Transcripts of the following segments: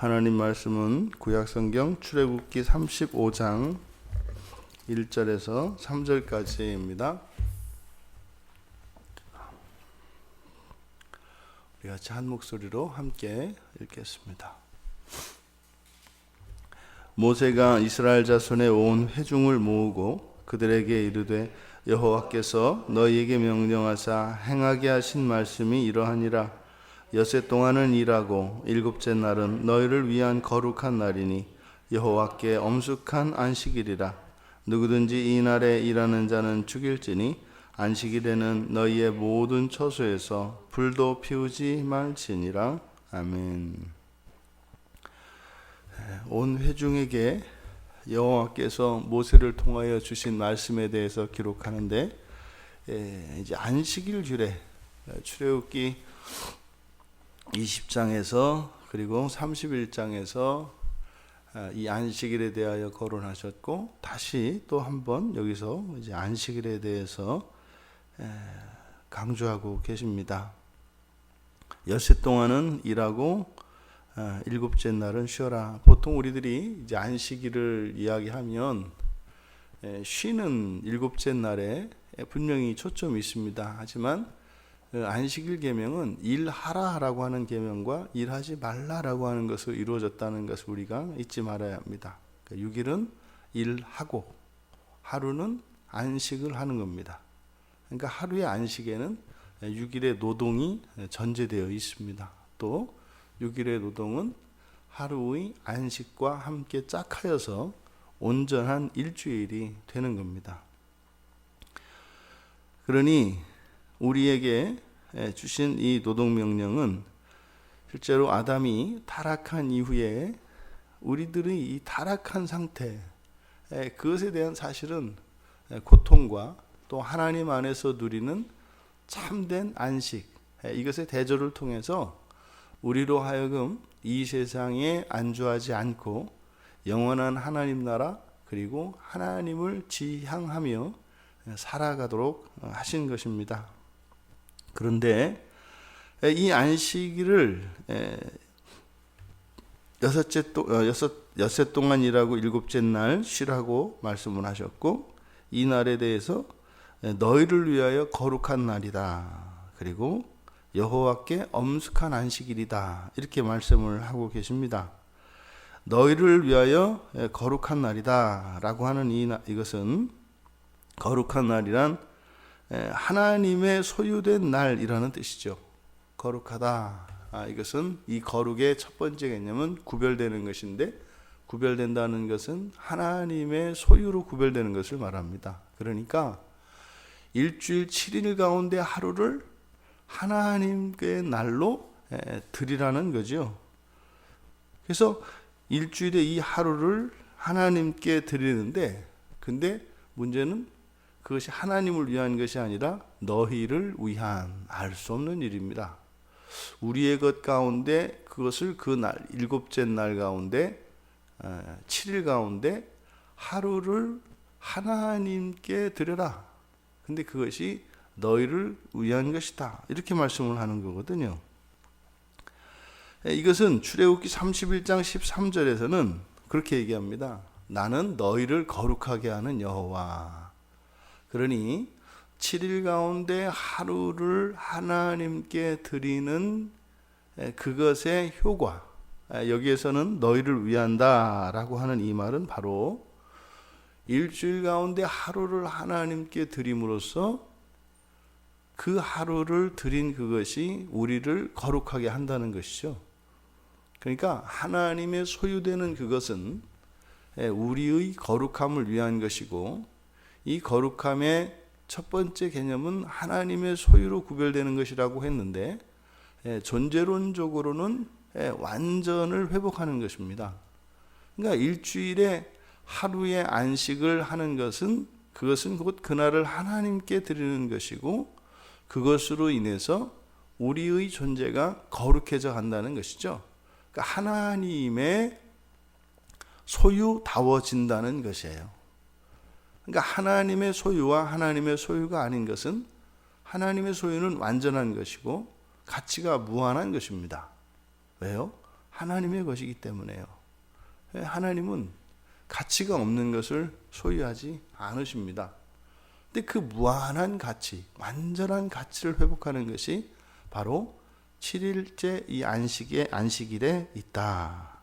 하나님 말씀은 구약성경 출애굽기 35장 1절에서 3절까지입니다. 우리 같이 한 목소리로 함께 읽겠습니다. 모세가 이스라엘 자손의 온 회중을 모으고 그들에게 이르되 여호와께서 너희에게 명령하사 행하게 하신 말씀이 이러하니라. 엿새 동안은 일하고 일곱째 날은 너희를 위한 거룩한 날이니 여호와께 엄숙한 안식일이라. 누구든지 이 날에 일하는 자는 죽일지니 안식일에는 너희의 모든 처소에서 불도 피우지 말지니라. 아멘. 온 회중에게 여호와께서 모세를 통하여 주신 말씀에 대해서 기록하는데, 이제 안식일 주례 출애굽기 20장에서 그리고 31장에서 이 안식일에 대하여 거론하셨고, 다시 또 한번 여기서 이제 안식일에 대해서 강조하고 계십니다. 엿새 동안은 일하고 일곱째 날은 쉬어라. 보통 우리들이 이제 안식일을 이야기하면 쉬는 일곱째 날에 분명히 초점이 있습니다. 하지만 안식일 계명은 일하라라고 하는 계명과 일하지 말라라고 하는 것으로 이루어졌다는 것을 우리가 잊지 말아야 합니다. 6일은 일하고 하루는 안식을 하는 겁니다. 그러니까 하루의 안식에는 6일의 노동이 전제되어 있습니다. 또 6일의 노동은 하루의 안식과 함께 짝하여서 온전한 일주일이 되는 겁니다. 그러니 우리에게 주신 이 노동명령은 실제로 아담이 타락한 이후에 우리들의 이 타락한 상태, 그것에 대한 사실은 고통과 또 하나님 안에서 누리는 참된 안식, 이것의 대조를 통해서 우리로 하여금 이 세상에 안주하지 않고 영원한 하나님 나라 그리고 하나님을 지향하며 살아가도록 하신 것입니다. 그런데 이 안식일을 엿새 동안 일하고 일곱째 날 쉬라고 말씀을 하셨고, 이 날에 대해서 너희를 위하여 거룩한 날이다. 그리고 여호와께 엄숙한 안식일이다. 이렇게 말씀을 하고 계십니다. 너희를 위하여 거룩한 날이다 라고 하는 이것은, 거룩한 날이란 하나님의 소유된 날이라는 뜻이죠. 거룩하다. 이것은 이 거룩의 첫 번째 개념은 구별되는 것인데, 구별된다는 것은 하나님의 소유로 구별되는 것을 말합니다. 그러니까 일주일 7일 가운데 하루를 하나님께 날로 드리라는 거죠. 그래서 일주일에 이 하루를 하나님께 드리는데, 근데 문제는 그것이 하나님을 위한 것이 아니라 너희를 위한 알 수 없는 일입니다. 우리의 것 가운데 그것을 그 날, 일곱째 날 가운데 7일 가운데 하루를 하나님께 드려라. 근데 그것이 너희를 위한 것이다. 이렇게 말씀을 하는 거거든요. 이것은 출애굽기 31장 13절에서는 그렇게 얘기합니다. 나는 너희를 거룩하게 하는 여호와. 그러니 7일 가운데 하루를 하나님께 드리는 그것의 효과, 여기에서는 너희를 위한다 라고 하는 이 말은 바로 일주일 가운데 하루를 하나님께 드림으로써 그 하루를 드린 그것이 우리를 거룩하게 한다는 것이죠. 그러니까 하나님의 소유되는 그것은 우리의 거룩함을 위한 것이고, 이 거룩함의 첫 번째 개념은 하나님의 소유로 구별되는 것이라고 했는데, 존재론적으로는 완전을 회복하는 것입니다. 그러니까 일주일에 하루의 안식을 하는 것은, 그것은 곧 그날을 하나님께 드리는 것이고, 그것으로 인해서 우리의 존재가 거룩해져 간다는 것이죠. 그러니까 하나님의 소유다워진다는 것이에요. 그러니까 하나님의 소유와 하나님의 소유가 아닌 것은, 하나님의 소유는 완전한 것이고 가치가 무한한 것입니다. 왜요? 하나님의 것이기 때문에요. 하나님은 가치가 없는 것을 소유하지 않으십니다. 근데 그 무한한 가치, 완전한 가치를 회복하는 것이 바로 7일째 이 안식일에 있다.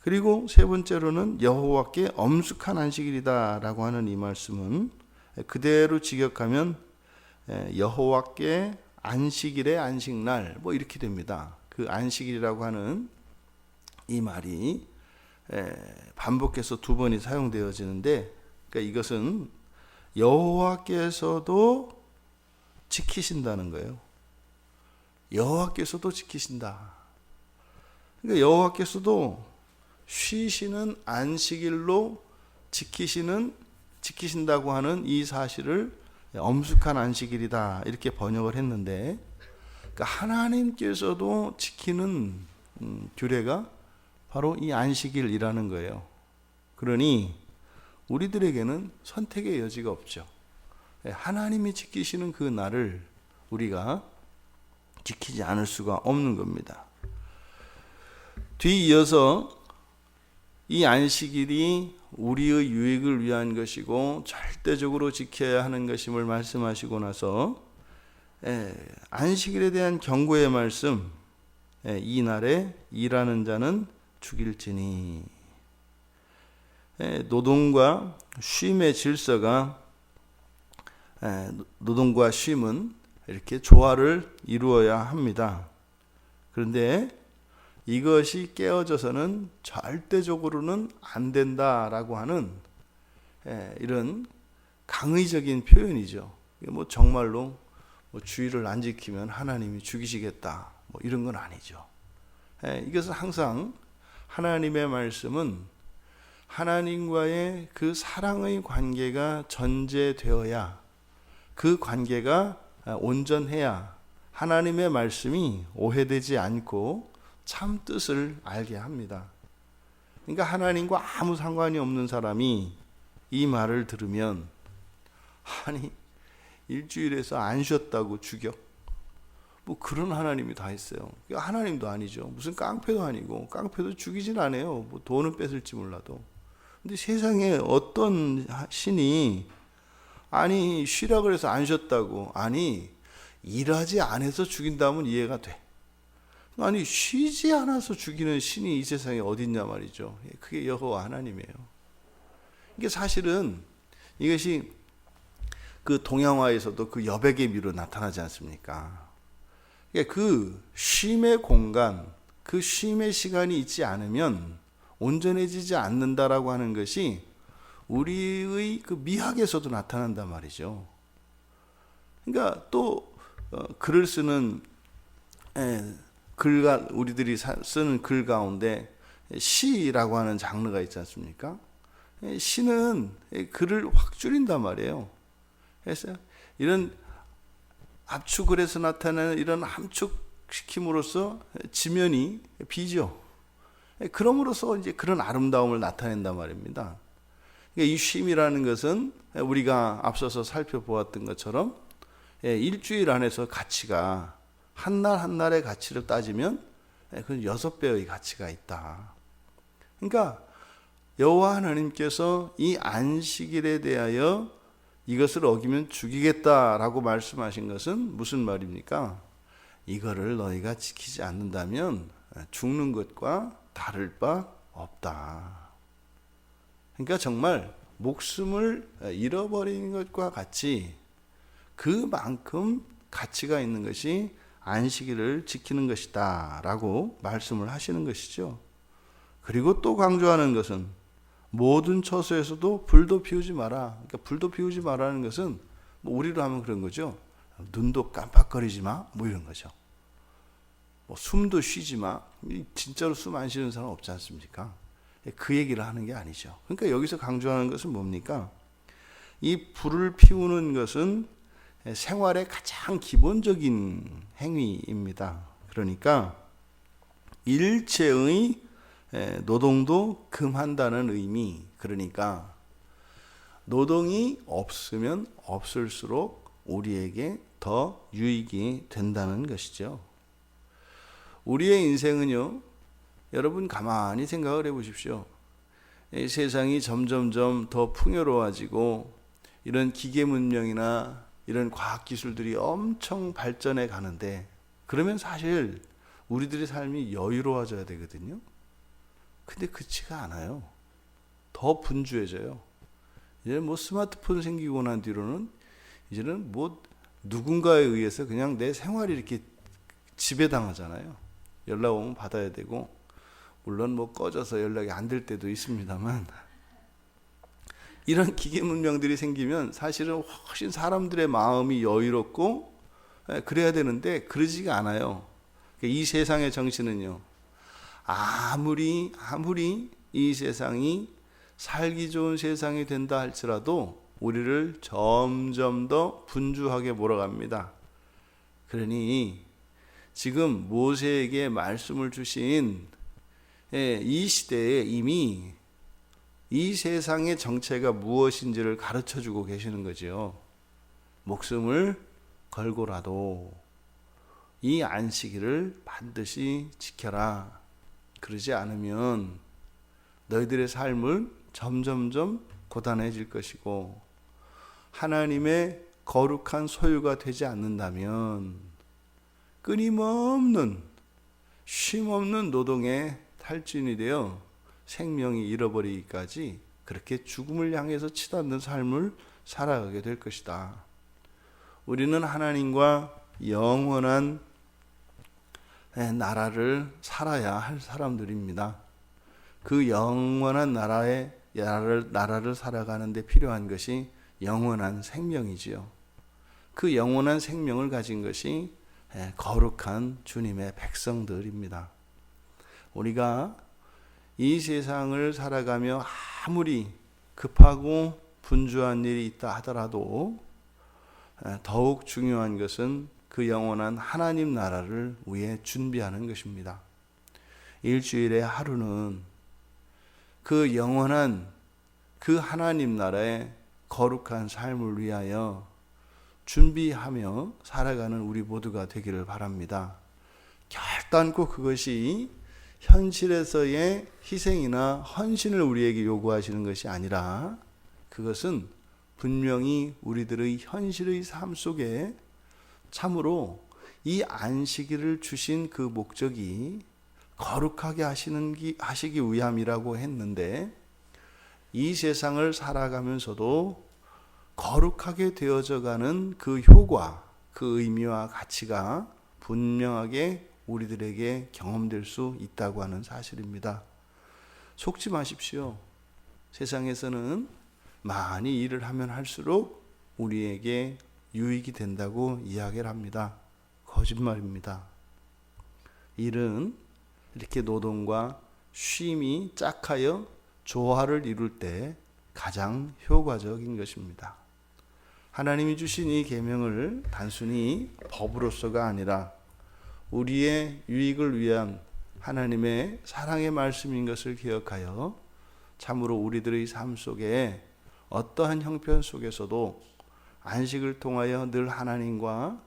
그리고 세 번째로는 여호와께 엄숙한 안식일이다라고 하는 이 말씀은 그대로 직역하면 여호와께 안식일의 안식날 뭐 이렇게 됩니다. 그 안식일이라고 하는 이 말이 반복해서 두 번이 사용되어지는데, 그러니까 이것은 여호와께서도 지키신다는 거예요. 여호와께서도 지키신다. 그러니까 여호와께서도 쉬시는 안식일로 지키신다고 하는 이 사실을 엄숙한 안식일이다 이렇게 번역을 했는데, 그러니까 하나님께서도 지키는 규례가 바로 이 안식일이라는 거예요. 그러니 우리들에게는 선택의 여지가 없죠. 하나님이 지키시는 그 날을 우리가 지키지 않을 수가 없는 겁니다. 뒤이어서 이 안식일이 우리의 유익을 위한 것이고 절대적으로 지켜야 하는 것임을 말씀하시고 나서 안식일에 대한 경고의 말씀, 이 날에 일하는 자는 죽일지니. 노동과 쉼의 질서가, 노동과 쉼은 이렇게 조화를 이루어야 합니다. 그런데 이것이 깨어져서는 절대적으로는 안 된다라고 하는 이런 강의적인 표현이죠. 뭐 정말로 주의를 안 지키면 하나님이 죽이시겠다 뭐 이런 건 아니죠. 이것은 항상 하나님의 말씀은 하나님과의 그 사랑의 관계가 전제되어야, 그 관계가 온전해야 하나님의 말씀이 오해되지 않고 참 뜻을 알게 합니다. 그러니까 하나님과 아무 상관이 없는 사람이 이 말을 들으면, 아니 일주일에서 안 쉬었다고 죽여? 뭐 그런 하나님이 다 있어요. 하나님도 아니죠. 무슨 깡패도 아니고, 깡패도 죽이진 않아요. 뭐 돈은 뺏을지 몰라도. 근데 세상에 어떤 신이 아니 쉬라 그래서 안 쉬었다고, 아니 일하지 않아서 죽인다면 이해가 돼. 아니 쉬지 않아서 죽이는 신이 이 세상에 어디 있냐 말이죠. 그게 여호와 하나님이에요. 이게 사실은 이것이 그 동양화에서도 그 여백의 미로 나타나지 않습니까? 그 쉼의 공간, 그 쉼의 시간이 있지 않으면 온전해지지 않는다라고 하는 것이 우리의 그 미학에서도 나타난단 말이죠. 그러니까 또 글을 쓰는 우리들이 쓰는 글 가운데 시라고 하는 장르가 있지 않습니까? 시는 글을 확 줄인단 말이에요. 그래서 이런 압축을 해서 나타나는 이런 함축시킴으로써 지면이 비죠. 그럼으로써 이제 그런 아름다움을 나타낸단 말입니다. 그러니까 이 쉼이라는 것은 우리가 앞서서 살펴보았던 것처럼 일주일 안에서 가치가 한 날 한 날의 가치를 따지면 그 6배의 가치가 있다. 그러니까 여호와 하나님께서 이 안식일에 대하여 이것을 어기면 죽이겠다라고 말씀하신 것은 무슨 말입니까? 이거를 너희가 지키지 않는다면 죽는 것과 다를 바 없다. 그러니까 정말 목숨을 잃어버리는 것과 같이 그만큼 가치가 있는 것이 안식일을 지키는 것이다 라고 말씀을 하시는 것이죠. 그리고 또 강조하는 것은 모든 처소에서도 불도 피우지 마라. 그러니까 불도 피우지 마라는 것은 뭐 우리로 하면 그런 거죠. 눈도 깜빡거리지 마. 뭐 이런 거죠. 뭐 숨도 쉬지 마. 진짜로 숨 안 쉬는 사람 없지 않습니까? 그 얘기를 하는 게 아니죠. 그러니까 여기서 강조하는 것은 뭡니까? 이 불을 피우는 것은 생활의 가장 기본적인 행위입니다. 그러니까 일체의 노동도 금한다는 의미. 그러니까 노동이 없으면 없을수록 우리에게 더 유익이 된다는 것이죠. 우리의 인생은요, 여러분 가만히 생각을 해보십시오. 이 세상이 점점점 더 풍요로워지고 이런 기계 문명이나 이런 과학 기술들이 엄청 발전해 가는데, 그러면 사실 우리들의 삶이 여유로워져야 되거든요. 근데 그렇지가 않아요. 더 분주해져요. 이제 뭐 스마트폰 생기고 난 뒤로는 이제는 뭐 누군가에 의해서 그냥 내 생활이 이렇게 지배당하잖아요. 연락 오면 받아야 되고, 물론 뭐 꺼져서 연락이 안 될 때도 있습니다만, 이런 기계 문명들이 생기면 사실은 훨씬 사람들의 마음이 여유롭고 그래야 되는데 그러지가 않아요. 이 세상의 정신은요, 아무리 이 세상이 살기 좋은 세상이 된다 할지라도 우리를 점점 더 분주하게 몰아갑니다. 그러니 지금 모세에게 말씀을 주신 이 시대에 이미 이 세상의 정체가 무엇인지를 가르쳐주고 계시는 거죠. 목숨을 걸고라도 이 안식일을 반드시 지켜라. 그러지 않으면 너희들의 삶은 점점점 고단해질 것이고, 하나님의 거룩한 소유가 되지 않는다면 끊임없는 쉼없는 노동에 탈진이 되어 생명이 잃어버리기까지 그렇게 죽음을 향해서 치닫는 삶을 살아가게 될 것이다. 우리는 하나님과 영원한 나라를 살아야 할 사람들입니다. 그 영원한 나라를 살아가는 데 필요한 것이 영원한 생명이지요. 그 영원한 생명을 가진 것이 거룩한 주님의 백성들입니다. 우리가 이 세상을 살아가며 아무리 급하고 분주한 일이 있다 하더라도 더욱 중요한 것은 그 영원한 하나님 나라를 위해 준비하는 것입니다. 일주일의 하루는 그 영원한 그 하나님 나라의 거룩한 삶을 위하여 준비하며 살아가는 우리 모두가 되기를 바랍니다. 결단코 그것이 현실에서의 희생이나 헌신을 우리에게 요구하시는 것이 아니라, 그것은 분명히 우리들의 현실의 삶 속에 참으로 이 안식일을 주신 그 목적이 거룩하게 하시기 위함이라고 했는데, 이 세상을 살아가면서도 거룩하게 되어져가는 그 효과, 그 의미와 가치가 분명하게 우리들에게 경험될 수 있다고 하는 사실입니다. 속지 마십시오. 세상에서는 많이 일을 하면 할수록 우리에게 유익이 된다고 이야기를 합니다. 거짓말입니다. 일은 이렇게 노동과 쉼이 짝하여 조화를 이룰 때 가장 효과적인 것입니다. 하나님이 주신 이 계명을 단순히 법으로서가 아니라 우리의 유익을 위한 하나님의 사랑의 말씀인 것을 기억하여 참으로 우리들의 삶 속에 어떠한 형편 속에서도 안식을 통하여 늘 하나님과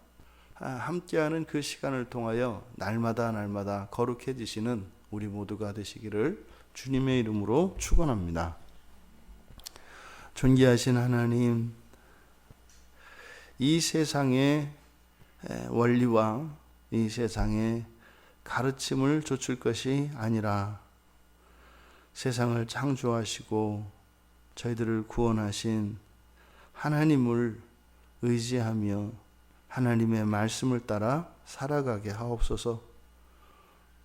함께하는 그 시간을 통하여 날마다 거룩해지시는 우리 모두가 되시기를 주님의 이름으로 축원합니다. 존귀하신 하나님, 이 세상의 원리와 이 세상의 가르침을 좇을 것이 아니라 세상을 창조하시고 저희들을 구원하신 하나님을 의지하며 하나님의 말씀을 따라 살아가게 하옵소서.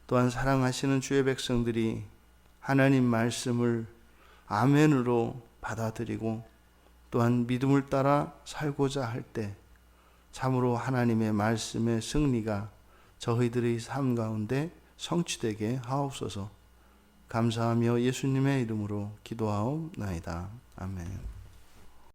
또한 사랑하시는 주의 백성들이 하나님 말씀을 아멘으로 받아들이고 또한 믿음을 따라 살고자 할 때 참으로 하나님의 말씀의 승리가 저희들의 삶 가운데 성취되게 하옵소서. 감사하며 예수님의 이름으로 기도하옵나이다. 아멘.